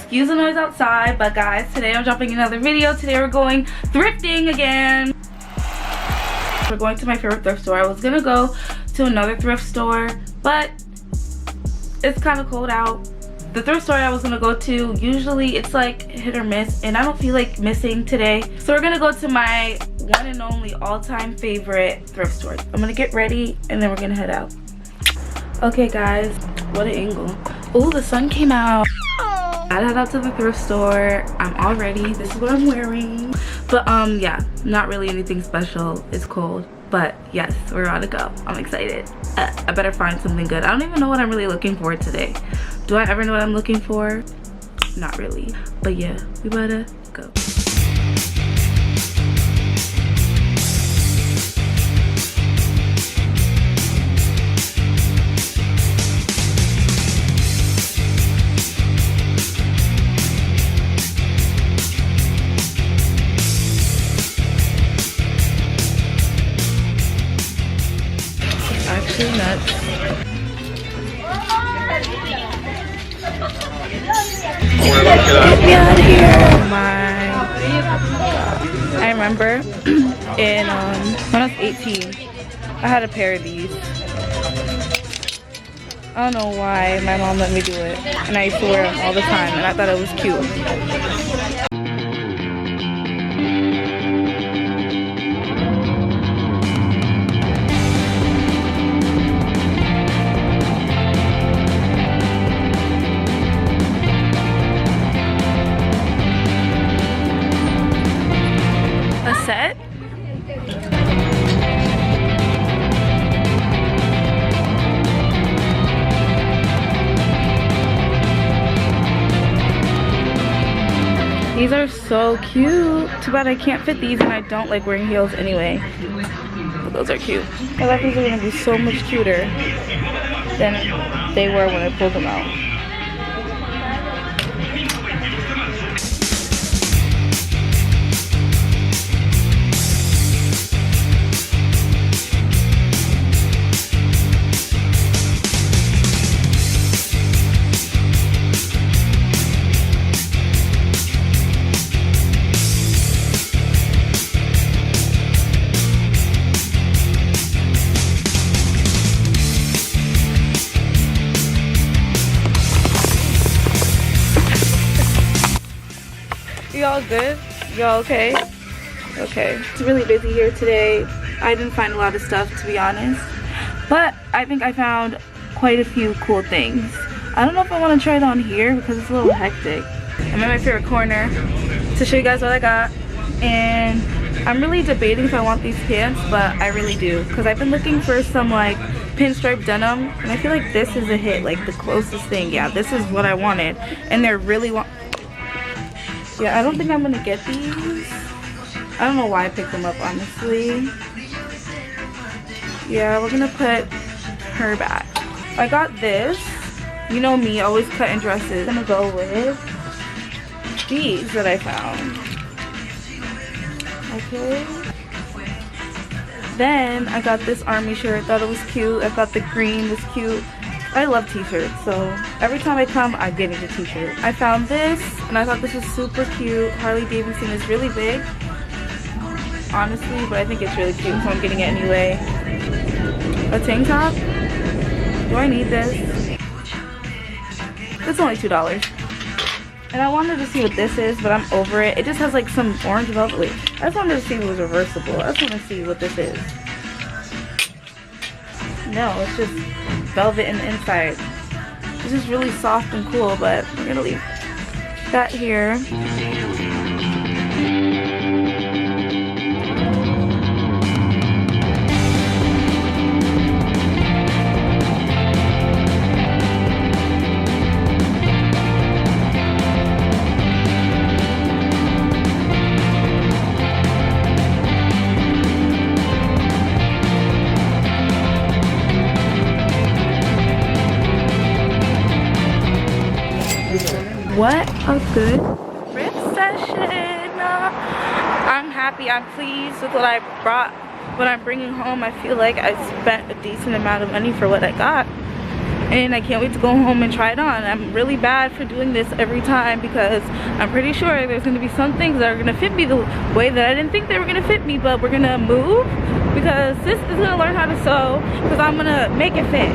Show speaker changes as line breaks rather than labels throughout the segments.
excuse the noise outside, but guys, today I'm dropping another video. Today we're going thrifting again. We're going to my favorite thrift store. I was gonna go to another thrift store, but it's kind of cold out. The thrift store I was gonna go to, usually it's like hit or miss, and I don't feel like missing today. So we're gonna go to my one and only all-time favorite thrift store. I'm gonna get ready and then we're gonna head out. Okay guys, what an angle. Oh, the sun came out. I head out to the thrift store. I'm all ready. This is what I'm wearing. But yeah, not really anything special. It's cold. But yes, we're about to go. I'm excited. I better find something good. I don't even know what I'm really looking for today. Do I ever know what I'm looking for? Not really. But yeah, we better go. Actually nuts. Get me out of here. Oh my god. I remember in when I was 18, I had a pair of these. I don't know why my mom let me do it, and I used to wear them all the time, and I thought it was cute. Set. These are so cute. Too bad I can't fit these, and I don't like wearing heels anyway. But those are cute. I thought these were gonna be so much cuter than they were when I pulled them out. Y'all good? Y'all okay? Okay. It's really busy here today. I didn't find a lot of stuff, to be honest, but I think I found quite a few cool things. I don't know if I want to try it on here because it's a little hectic. I'm in my favorite corner to show you guys what I got, and I'm really debating if I want these pants, but I really do, because I've been looking for some like pinstripe denim, and I feel like this is a hit, like the closest thing. Yeah, this is what I wanted, and they're really yeah, I don't think I'm gonna get these. I don't know why I picked them up, honestly. Yeah, we're gonna put her back. I got this. You know me, always cutting dresses. I'm gonna go with these that I found. Okay. Then I got this army shirt. I thought it was cute. I thought the green was cute. I love t-shirts, so every time I come, I get into t-shirt. I found this, and I thought this was super cute. Harley Davidson is really big, honestly, but I think it's really cute, so I'm getting it anyway. A tank top? Do I need this? It's only $2. And I wanted to see what this is, but I'm over it. It just has like some orange velvet. Wait, I just wanted to see if it was reversible. I just want to see what this is. No, it's just velvet in the inside. This is really soft and cool, but we're gonna leave that here. What a good thrift session. I'm happy, I'm pleased with what I brought, what I'm bringing home. I feel like I spent a decent amount of money for what I got. and I can't wait to go home and try it on. I'm really bad for doing this every time because I'm pretty sure there's going to be some things that are going to fit me the way that I didn't think they were going to fit me, but we're going to move because sis is going to learn how to sew because I'm going to make it fit.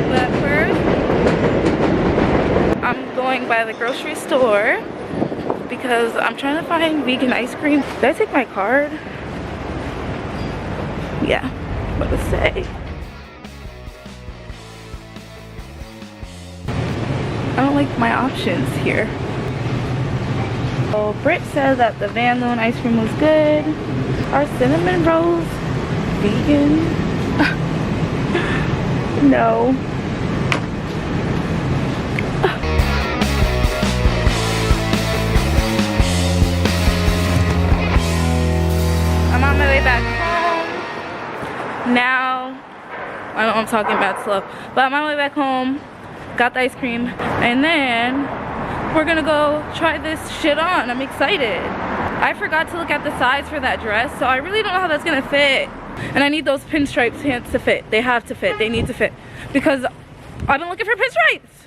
But first, I'm going by the grocery store because I'm trying to find vegan ice cream. Did I take my card? Yeah, what to say. I don't like my options here. So Britt said that the Van Loon ice cream was good. Are cinnamon rolls vegan? No. I'm on my way back home now. I know I'm talking about slow, but I'm on my way back home. Got the ice cream, and then we're gonna go try this shit on. I'm excited. I forgot to look at the size for that dress, so I really don't know how that's gonna fit. And I need those pinstripe pants to fit. They have to fit. They need to fit because I've been looking for pinstripes.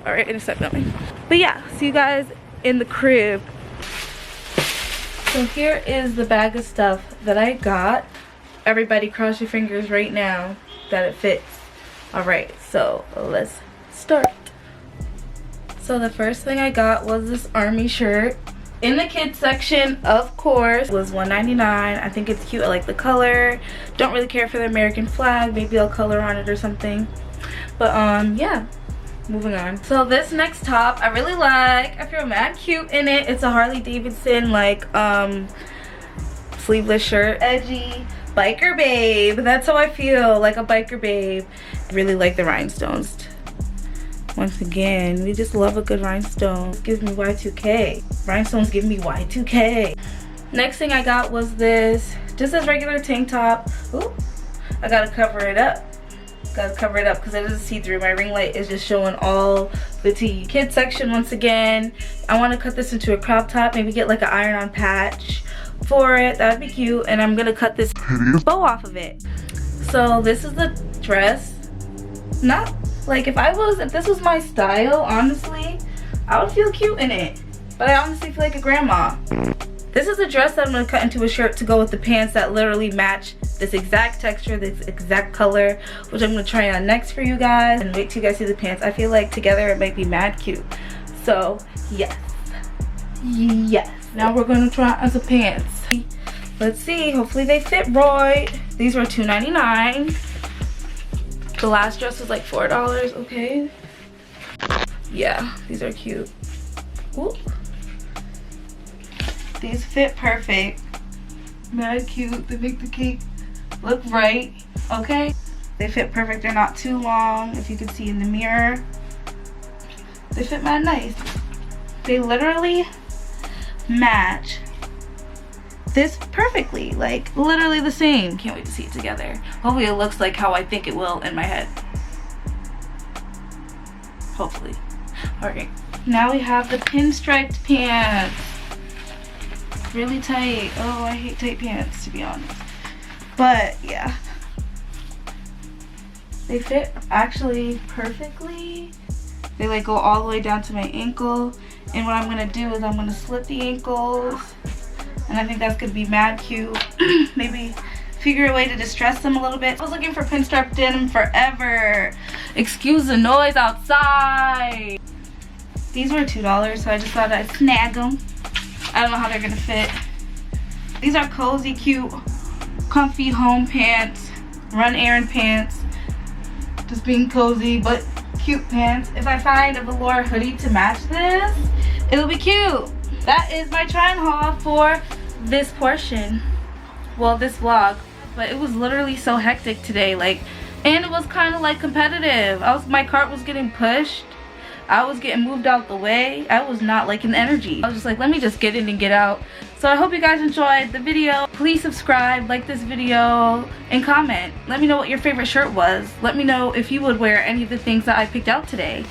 All right, and stop filming. But yeah, see you guys in the crib. So here is the bag of stuff that I got. Everybody cross your fingers right now that it fits. All right, so let's start. So the first thing I got was this army shirt. In the kids section, of course, was $1.99. I think it's cute. I like the color. Don't really care for the American flag. Maybe I'll color on it or something. But yeah, moving on. So this next top I really like. I feel mad cute in it. It's a Harley Davidson like sleeveless shirt. Edgy biker babe. That's how I feel, like a biker babe. I really like the rhinestones. Once again, we just love a good rhinestone. It gives me Y2K. Rhinestones give me Y2K. Next thing I got was this, just this regular tank top. Ooh, I gotta cover it up. Gotta cover it up because it is see-through. My ring light is just showing all the tea. Kids section once again. I want to cut this into a crop top. Maybe get like an iron-on patch for it. That'd be cute. And I'm gonna cut this bow off of it. So this is the dress. Not like if this was my style, honestly, I would feel cute in it. But I honestly feel like a grandma. This is a dress that I'm gonna cut into a shirt to go with the pants that literally match this exact texture, this exact color, which I'm gonna try on next for you guys. And wait till you guys see the pants. I feel like together it might be mad cute. So yes. Yes. Now we're gonna try on some pants. Let's see, hopefully they fit right. These were $2.99. The last dress was like $4, okay. Yeah, these are cute. Ooh. These fit perfect. Mad cute. They make the cake look right, okay. They fit perfect. They're not too long, if you can see in the mirror. They fit mad nice. They literally match this perfectly, like literally the same. Can't wait to see it together. Hopefully it looks like how I think it will in my head. Hopefully. All right, now we have the pinstriped pants. Really tight. Oh, I hate tight pants, to be honest. But yeah, they fit actually perfectly. They like go all the way down to my ankle. And what I'm gonna do is I'm gonna slit the ankles. And I think that's gonna be mad cute. Maybe figure a way to distress them a little bit. I was looking for pinstripe denim forever. Excuse the noise outside. These were $2, so I just thought I'd snag them. I don't know how they're gonna fit. These are cozy, cute, comfy home pants, run errand pants. Just being cozy, but cute pants. If I find a velour hoodie to match this, it'll be cute. That is my try on haul for this portion. Well, this vlog. But it was literally so hectic today, like, and it was kind of like competitive. My cart was getting pushed. I was getting moved out the way. I was not liking the energy. I was just like, let me just get in and get out. So I hope you guys enjoyed the video. Please subscribe, like this video, and comment. Let me know what your favorite shirt was. Let me know if you would wear any of the things that I picked out today,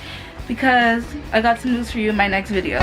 because I got some news for you in my next video.